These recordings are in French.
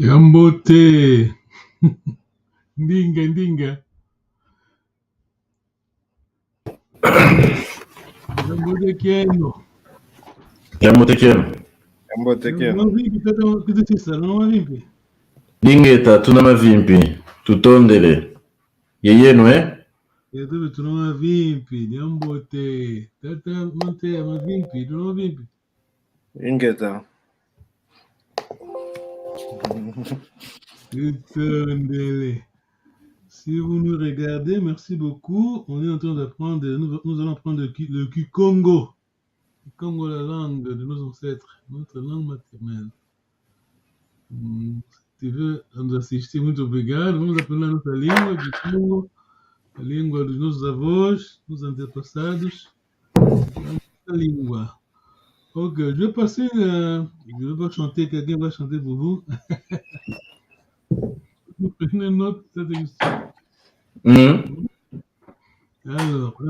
Yambote. Ndinga. Yambote kieno. Vipi? Dingeta tuna mavimpi tutondele yeyenu Yetu tuna mavimpi Yambote. Tata Montea mavimpi tuna mavimpi. Ingeta. Tutondele. Si vous nous regardez, merci beaucoup. On est en train d'apprendre, nous allons apprendre le Kikongo. Le Congo, la langue de nos ancêtres, notre langue maternelle. Si tu veux nous assister, muito obrigado. Vamos aprender a nossa língua de Congo, a língua dos nossos avós, dos antepassados, a língua. Ok, je vais passer, je vais pas chanter, quelqu'un va chanter pour vous. Vous prenez note de cette histoire. Alors,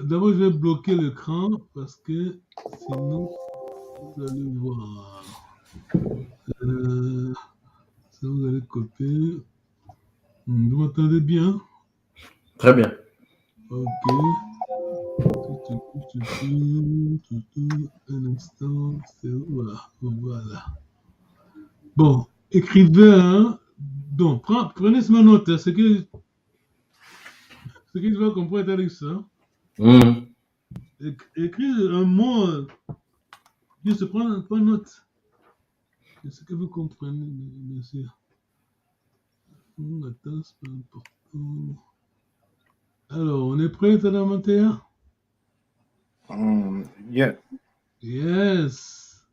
d'abord, je vais bloquer l'écran parce que sinon, vous allez voir. Ça, vous allez copier. Vous m'entendez bien? Très bien. Ok. Un instant. Voilà. Bon, écrivez, hein. Donc, prenez ma note. Ce que tu vas comprendre avec ça. Écrivez un mot. Je se prend note. C'est ce que vous comprenez, bien sûr. Attends, c'est pas important. Alors, on est prêt, Tata Montea? Yeah. Yes.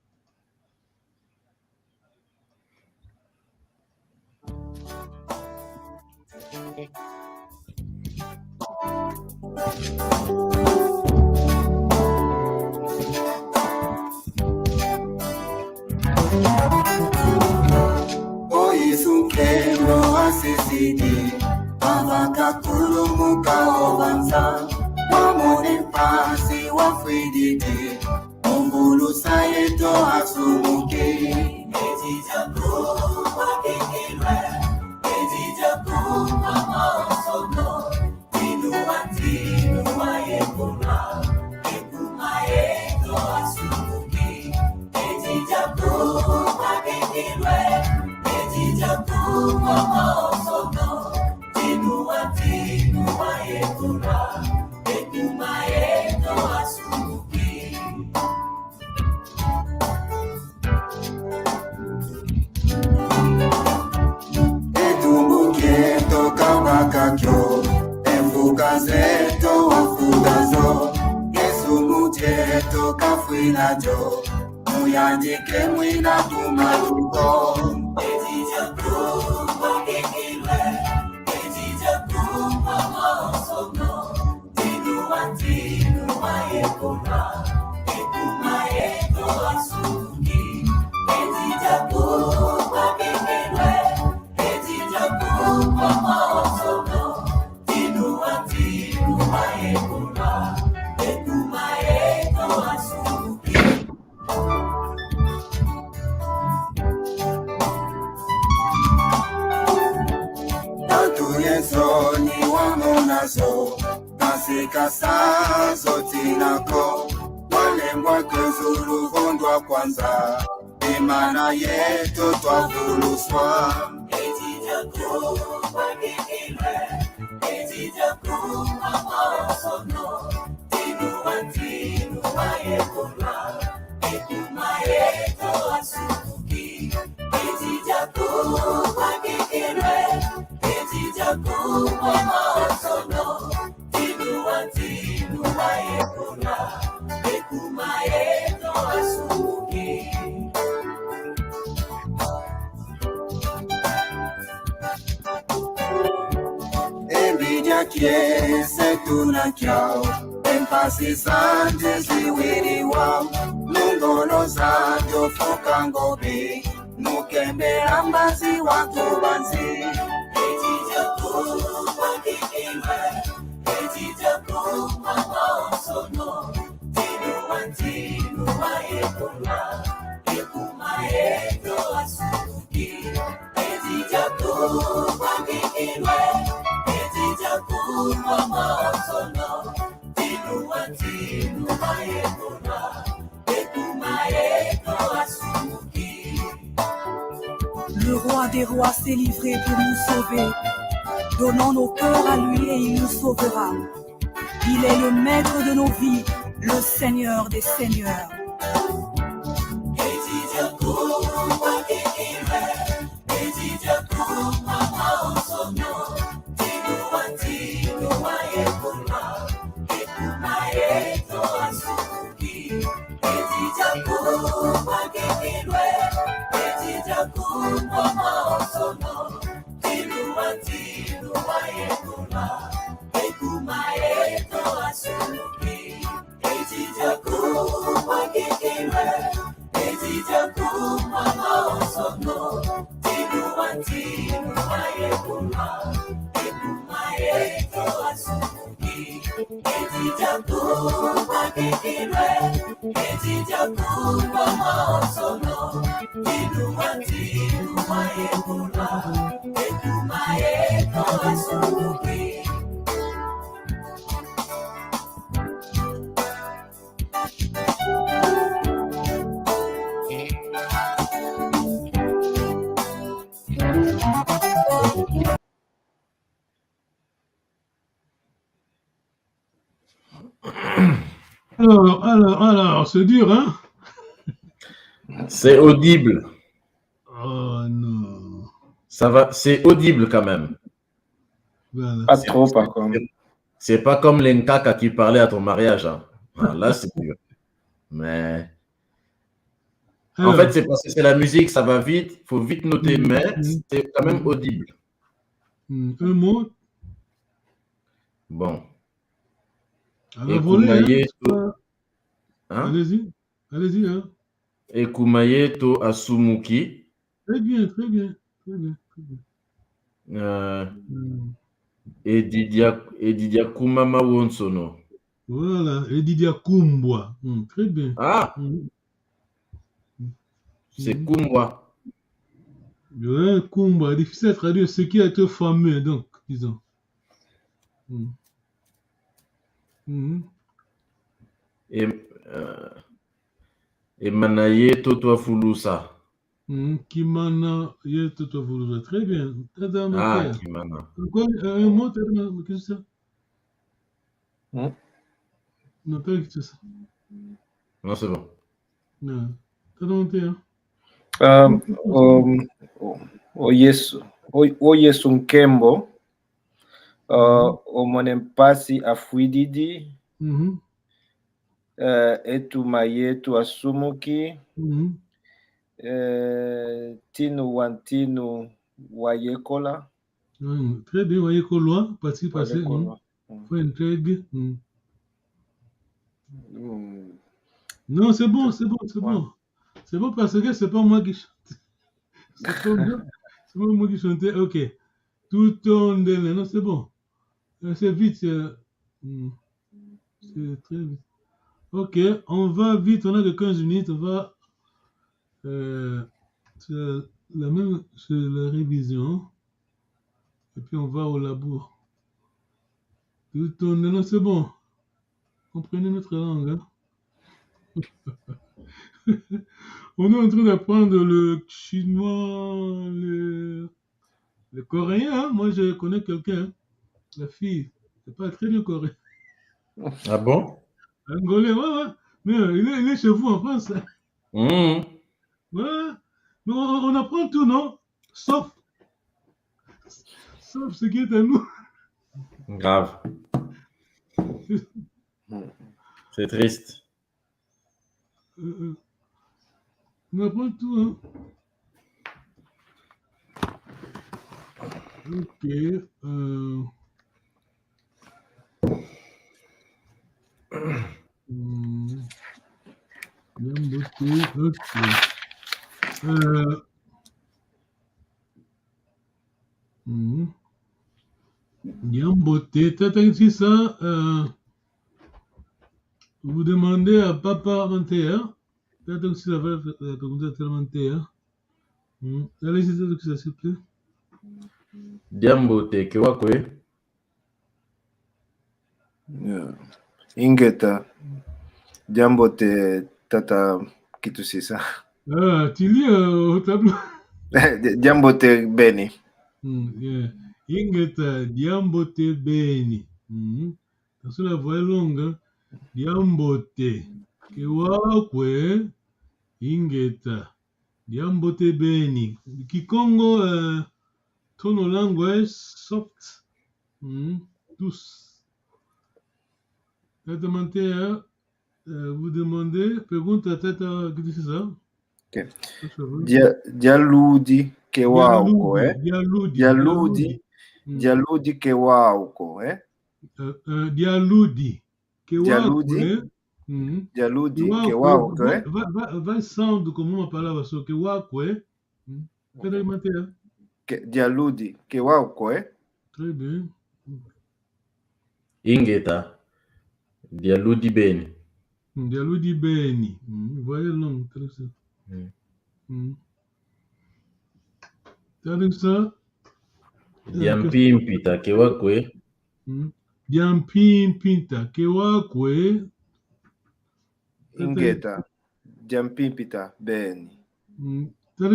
Oisukero asisidi avakakulu mukaovanza wamone pasi wafrididi umbulu sayeto asumuke ejijaku wakikilwe ejijaku mamaosono tinuwa yekuna ekumayeto asumuke ejijaku wakikilwe ejijaku mamaosono tinuwa yekuna ekumayeto asumuke. Etumbuketo kabakakyo embugazeto wafugazo esumujeto kafwinajo muyandike mwina kumaluko ejijaku wakikilwe ejijaku mamaosono tinuwa yekuna ekumayeto asumuke ejijaku wakikilwe ejijaku mamaosono tinuwa yekuna ekumayeto asumuke. Tatuyezoni wamonazo nasikasazo tinako walembwa kezulu vondwa kwanza imana yetu twavuluswa ejijaku wakikilwe ejijaku mamaosono tinuwa yekuna ekumayeto asumuke ejijaku wakikilwe ejijaku mamaosono tinuwa yekuna ekumayeto asumuke. Envidia kiese tunakyao empasi zanje ziwiriwa mungono zanjo fukangobi mukembera mbazi wakubanzi ejijaku wakikilwe ejijaku mamaosono tinuwa yekuna ekumayeto Le roi des rois s'est livré pour nous sauver. Donnons nos cœurs à lui et il nous sauvera. Il est le maître de nos vies, le Seigneur des seigneurs. Alors, c'est dur, hein? C'est audible. Oh non. Ça va, c'est audible quand même. Voilà. Pas trop, par contre. C'est pas comme l'Nkaka qui parlait à ton mariage. Hein. Ah, là, c'est dur. Mais. Alors, en fait, c'est parce que c'est la musique, ça va vite, il faut vite noter, mais c'est quand même audible. un mot. Bon. À la volée, hein? Allez-y. Allez-y. Hein? Ekumayeto Asumuki. Très bien, très bien. Très bien, très bien. Edidia Kumama Wonsono. Voilà, Edidia Kumbwa. Très bien. Ah! C'est Kumbwa. Ouais, Kumbwa. Difficile à traduire ce qui a été fameux, donc, disons. Et Manaye Totwa Fulusa. Kimana Yetotwa Fulusa. Très bien. Ah, Kimana. Quoi, un mot, qu'est-ce que c'est ça? Non, pas que c'est ça. Non, c'est bon. Non. T'as demandé, hein? Oye Sunkembo. Omonempasi Afuididi. Etumayetu Asumuki. Tinu Wantinu Wayekola. Très bien, Wayekola, passé. Faut une tag. Non, c'est bon. C'est bon parce que c'est pas moi qui chante. C'est pas moi qui chantais. Ok. Tout ton délai. Non, c'est bon. C'est vite. C'est très vite. Ok, on va vite. On a que 15 minutes. On va. C'est la révision. Et puis on va au labour. Tout ton délai. Non, c'est bon. Comprenez notre langue. Hein? On est en train d'apprendre le chinois, le coréen. Hein? Moi, je connais quelqu'un. Hein? La fille, c'est pas très bien coréen. Ah bon? Angolais, ouais. Mais il est chez vous en France. Hein? Ouais. Mais on apprend tout, non? Sauf ce qui est à nous. Grave. C'est triste. On apprend tout, hein. Ok. Bien beauté. Ok. Bien beauté. T'as si ça. Vous demandez à Papa Mantea. T'as si ça va comme Mantea. Allez-y, ça s'il te plaît. Diambote, Kewakwe. Ingeta. Diambote, Tata Kitusisa. Ah, tu lis au tableau. Diambote Beni. Yeah. Ingeta Diambote Beni. Attention, la voix est longue. Hein? Diambote. Kewakwe. Ingeta Diambote Beni. Kikongo, tono language soft. Douce. Tata vous demandez, pergunta Tata, que c'est ça? Okay. Dialudi Kewauko, Dialudi Kewauko, Dialudi Kewauko. Dialudi Kewauko. Vai sound como uma palavra só, Kewauko. Cadê o Mateus? Dialudi Kewauko. Très bien. Ingeta Dialudi Beni. Dialudi Beni. Voyez long, très ça. Ça. Diampimpita Kewakwe. Diampimpita Kewakwe. Ingeta Diampimpita Beni. De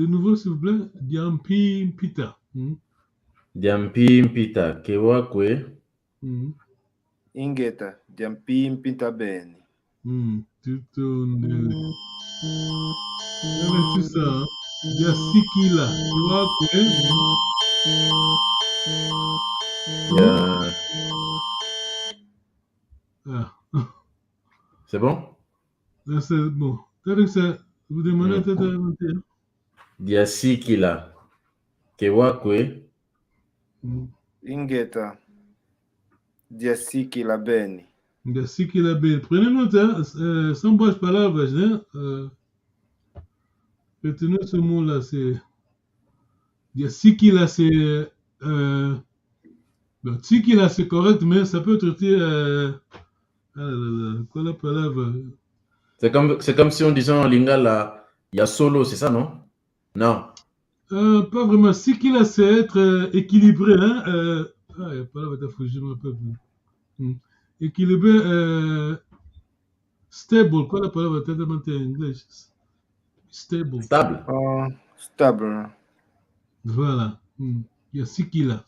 nouveau, s'il vous plaît. Diampimpita. Diampimpita Kewakwe. Ingeta Diampimpita Beni. C'est ça. Diasikila Kewakwe. C'est bon? C'est bon. Vous demandez peut-être. Diasikila Kewakwe. Ingeta Diasikila Beni. Diasikila Beni. Prenez note, hein, sans bouche palavras, hein. Retenez ce mot-là, c'est. Diasikila, c'est. Tsikila, c'est correct, mais ça peut être. Quoi la palavra? C'est comme si on disait en lingala, il y a solo, c'est ça, non? Non. Pas vraiment. Sikila, c'est être équilibré. Hein? La palavra est fouillée, je ne me rappelle plus. Équilibré, stable. Quoi la palavra en anglais? Stable. Stable. Stable. Voilà. Il y a Sikila.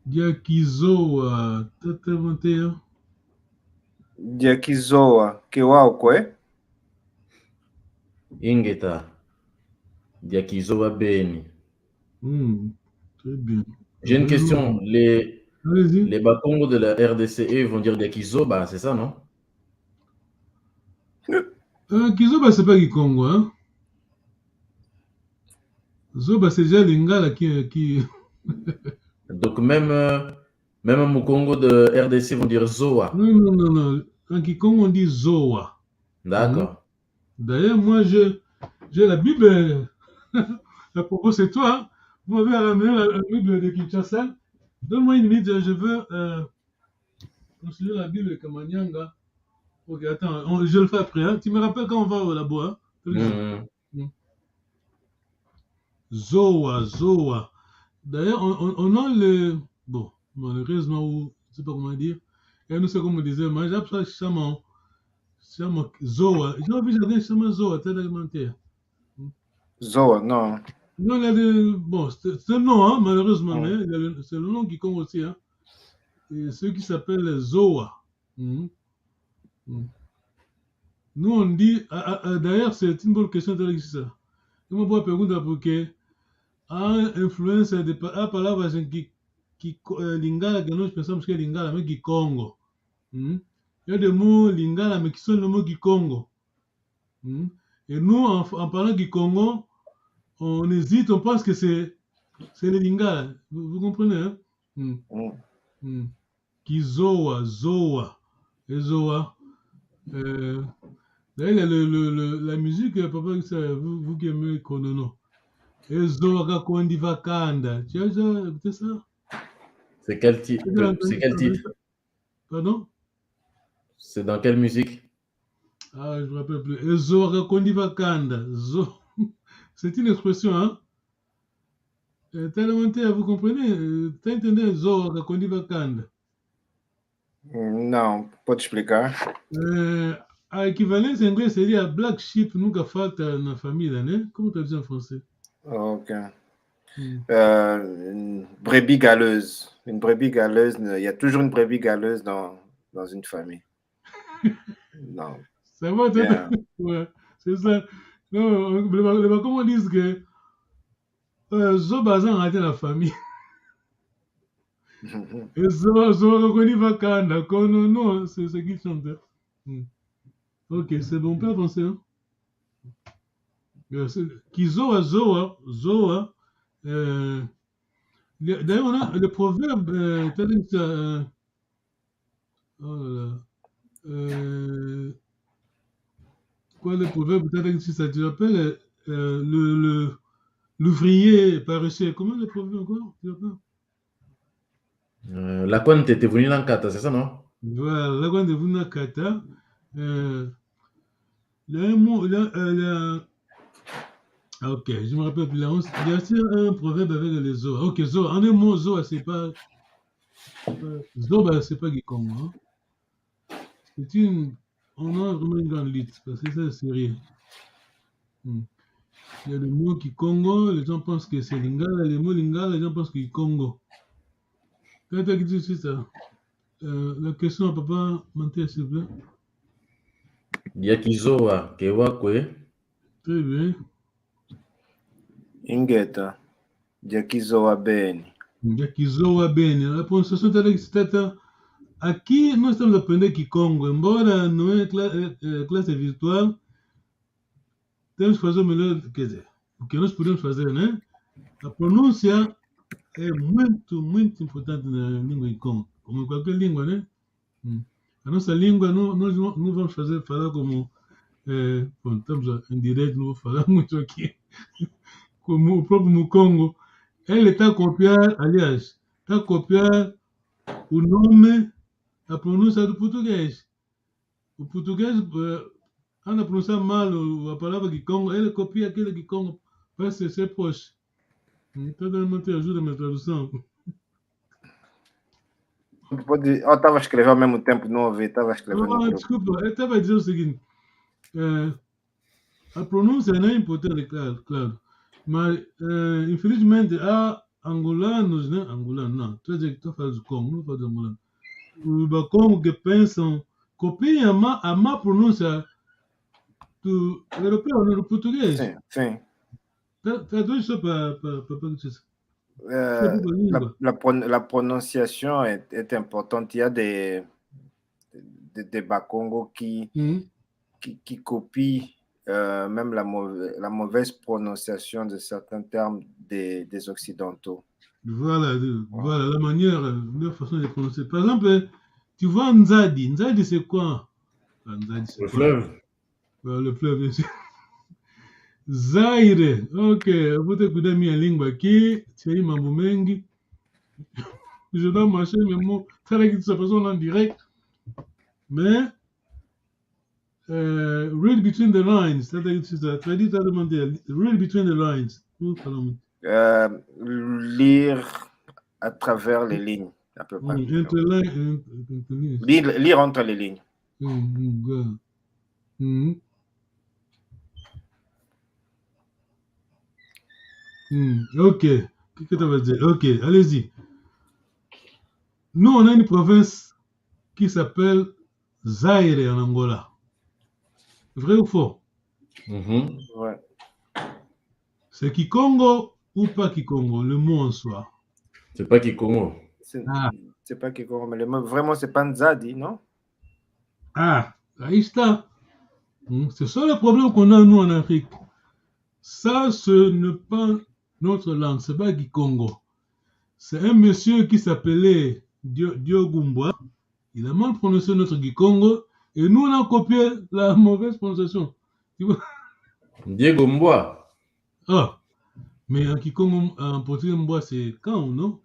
Diakizoa, Tata 21. Diakizoa Kewauko. Ingeta Diakizoa Beni. Très bien. J'ai une question. Les Bakongos de la RDCE vont dire Diakizoba, c'est ça, non? Kizoba, c'est pas Kikongo, hein? Zoba, c'est déjà Lingala qui... Donc, même Mukongo de RDC vont dire Zoa. Non. En Kikongo, on dit Zoa. D'accord. D'ailleurs, moi, j'ai la Bible. À propos, c'est toi. Hein? Vous m'avez ramené la Bible de Kinshasa. Donne-moi une minute, je veux consulter la Bible de Kamanyanga. Ok, attends, je le fais après. Hein? Tu me rappelles quand on va au labo, hein? Zoa. D'ailleurs, on a le... Bon, malheureusement, ou je ne sais pas comment dire. Et nous, c'est comme on disait, mais j'ai appris Chaman Zoa. J'ai envie de dire Chaman Zoa, tel alimentaire. Zoa, non. Non, il y a des... Bon, c'est le nom, hein, malheureusement, mais c'est le nom qui compte aussi. Hein. Et ceux qui s'appellent Zoa. Nous, on dit... D'ailleurs, c'est une bonne question de ça. Je me pose pergunta porque a influência de palavras em que Lingala, que nós pensamos que é Lingala, mas que Congo. Il y a des mots Lingala, mais qui sont le mot Kikongo. Et nous, en parlant Kikongo, on hésite, on pense que c'est le Lingala. Vous comprenez, hein? Kizoa, Zoa. Et Zoa. D'ailleurs, la musique, papa, vous qui aimez Konono. Et Zoa Kondi Vakanda. Tu as déjà écouté ça? C'est quel titre? Pardon? C'est dans quelle musique? Ah, je ne me rappelle plus. Et Zoa Kondi Vakanda. C'est une expression, hein? Tellement, vous comprenez? Tu entendez Zoa Kondi Vakanda? Não, pode explicar? à équivalence anglais, c'est-à-dire black sheep, nous avons fait dans la famille, né? Comment tu as dit en français? Ok. Une brebis galeuse. Une brebis galeuse, il y a toujours une brebis galeuse dans une famille. Non. Ça va, Yeah. ouais, c'est ça. Non, comment on dit que Zobazan a été la famille. Et Zobazan va Kanda. Non, c'est ce qui chante. Ok, c'est bon, on peut avancer. Hein? Kizoa, Zoa. D'ailleurs, on a le proverbe. Oh là là. Quoi, le proverbe, peut-être que ça te rappelle l'ouvrier paresseux. Comment le proverbe encore? La Conte était venue dans Kata, c'est ça, non? Voilà, là, quand on est venu à Kata, il y a un mot, ok, je me rappelle plus. Il y a aussi un proverbe avec les Zoa. Ok, Zoa. En un mot, Zoa, c'est pas. Zoba, c'est pas Gikongo. Hein? C'est une. On a vraiment une grande lutte, parce que ça, c'est rien. Il y a le mot Kikongo, les gens pensent que c'est Lingala. Les mots Lingala, les gens pensent que c'est Congo. Quand tu as dit ça, la question à papa mentir, s'il vous plaît. Yakizoa, Kewakwe. Très bien. Ingeta. Jakizoa Beni. Jakizoa Beni. La prononciation c'est aqui nós estamos aprendendo Kikongo. Embora não é classe virtual, temos que fazer o melhor, quer dizer, o que nós podemos fazer, né? A pronúncia é muito, muito importante na língua Kikongo, como em qualquer língua, né? A nossa língua, nós não vamos falar como, bom, estamos em direito, não vou falar muito aqui, como o próprio Mukongo. Ele está a copiar, aliás, está a copiar o nome, a pronúncia do português. O português anda a pronunciar mal a palavra Kikongo, ele copia aquele Kikongo para ser poxa. Então, realmente ajuda a minha tradução. Eu estava a escrever ao mesmo tempo, não ouvi, estava a escrever no grupo. Desculpa, eu estava a dizer o seguinte, a pronúncia não é importante, claro, mas infelizmente há angolanos, né? Angolanos, não, estou falando do Congo, não falo do angolano. Os Congo que pensam, copiam a má pronúncia do europeu, né? Do português. Sim, sim. Traduz isso para la prononciation est importante. Il y a des Bakongo qui copient même la mauvaise prononciation de certains termes des Occidentaux. Voilà, la manière, la façon de prononcer. Par exemple, tu vois Nzadi. Nzadi, c'est quoi? Nzadi, c'est le fleuve. Le fleuve, bien sûr. Zaire, ok, vous écoutez mi lingua qui, c'est mambo mengi. Je dois marcher mes mots, très bien que ça passe en direct. Mais, read between the lines, c'est-à-dire, traduit à demander, read between the lines. Lire à travers les lignes, à peu près. Lire entre les lignes. Ok, qu'est-ce que tu vas dire? Ok, allez-y. Nous, on a une province qui s'appelle Zaire en Angola. Vrai ou faux? Ouais. C'est Kikongo ou pas Kikongo, le mot en soi? C'est pas Kikongo. C'est pas Kikongo, mais le mot vraiment, c'est pas Nzadi, non? Ah, là, está. C'est ça le problème qu'on a, nous, en Afrique. Ça, ce n'est pas notre langue, c'est pas Kikongo. C'est un monsieur qui s'appelait Diogumbwa. Il a mal prononcé notre Kikongo et nous, on a copié la mauvaise prononciation. Diego Mboa. Ah, mais en Kikongo, en portugais, Mboa, c'est quand, non?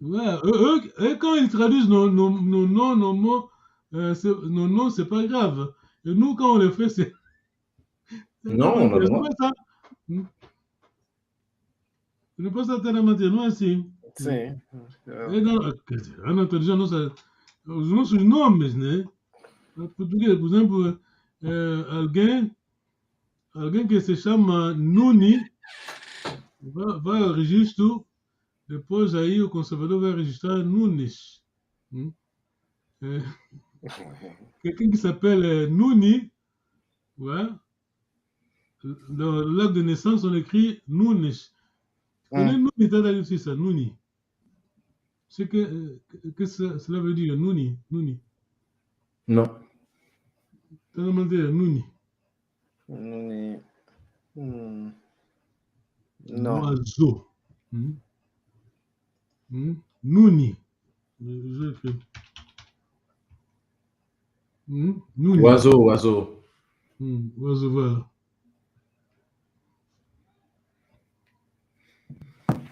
Ouais, eux, quand ils traduisent nos noms, nos mots, nos noms, c'est pas grave. Et nous, quand on les fait, c'est... Non, on a le droit. Je ne pense pas tellement dire, non, si. Sim. En intelligence, não sei os nossos nomes, né? En portugais, par exemple, alguém que se chama Nuni vai ao registro, depois aí o conservador vai registrar Nunes. Quelqu'un qui s'appelle Nuni, ouais, dans l'acte de naissance, on écrit Nunes. Tu connais Nuni, t'as dit aussi ça, Nuni. C'est que cela veut dire, Nuni. Non. T'as demandé Nuni. Non. Oiseau. Nuni. Je l'écris. Nuni. Oiseau. Oiseau, voilà.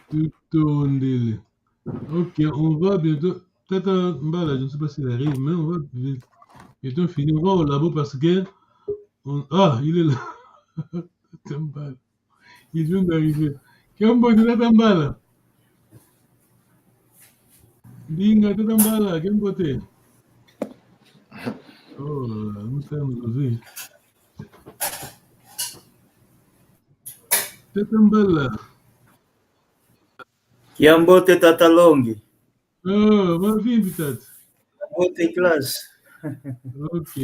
Tutondele. Ok, on va bientôt. Peut-être un là, je ne sais pas s'il arrive, mais on va bientôt finir. On va au labo parce que. Ah, il est là. Tatambala. Il vient d'arriver. Kambo de Tatambala. Dinga Tatambala, Kambo te. Oh là là, nous sommes levés. Tatambala. Kiambote Tatalongi. Oh, ma vie, peut-être. Kiambote classe. Ok.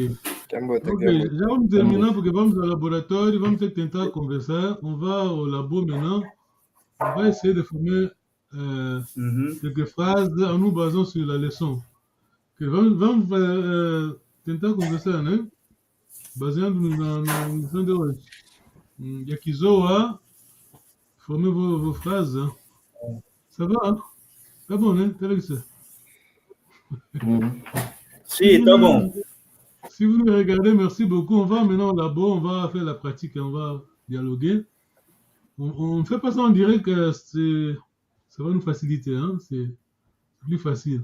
Já vamos terminar porque vamos ao laboratório, vamos ter que tentar conversar. On va au labo maintenant. On va essayer de former quelques phrases en nous basant sur la leçon. Okay, vamos tentar conversar, né? Baseando na lição de hoje. Yakizoa, former vos phrases. Hein? Ça va? Hein? Tá bom, né? Tá legal. Si, tá bon. Si vous nous regardez, merci beaucoup. On va maintenant au labo, on va faire la pratique et on va dialoguer. On ne fait pas ça en direct, ça va nous faciliter, hein? C'est plus facile.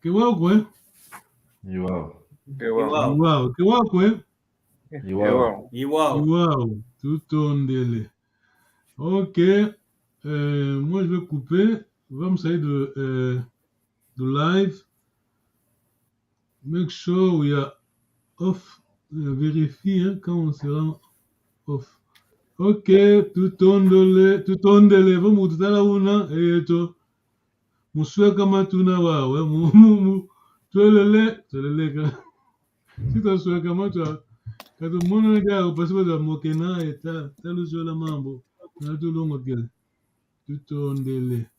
Kewa quoi? Wow. Tout on délai. Ok. Moi, je vais couper. Vamos sair do live. Make sure we are off. Vérifie hein, quand on sera off. Ok, tutondele, vamos tutala una, eto. Muswe kama tuna wawe, tuelele ka. Sita swe kama tuwa, kato mwana nega upasiwa za mokena, eta, talu swe la mambo, na tulongo kele. Tutondele.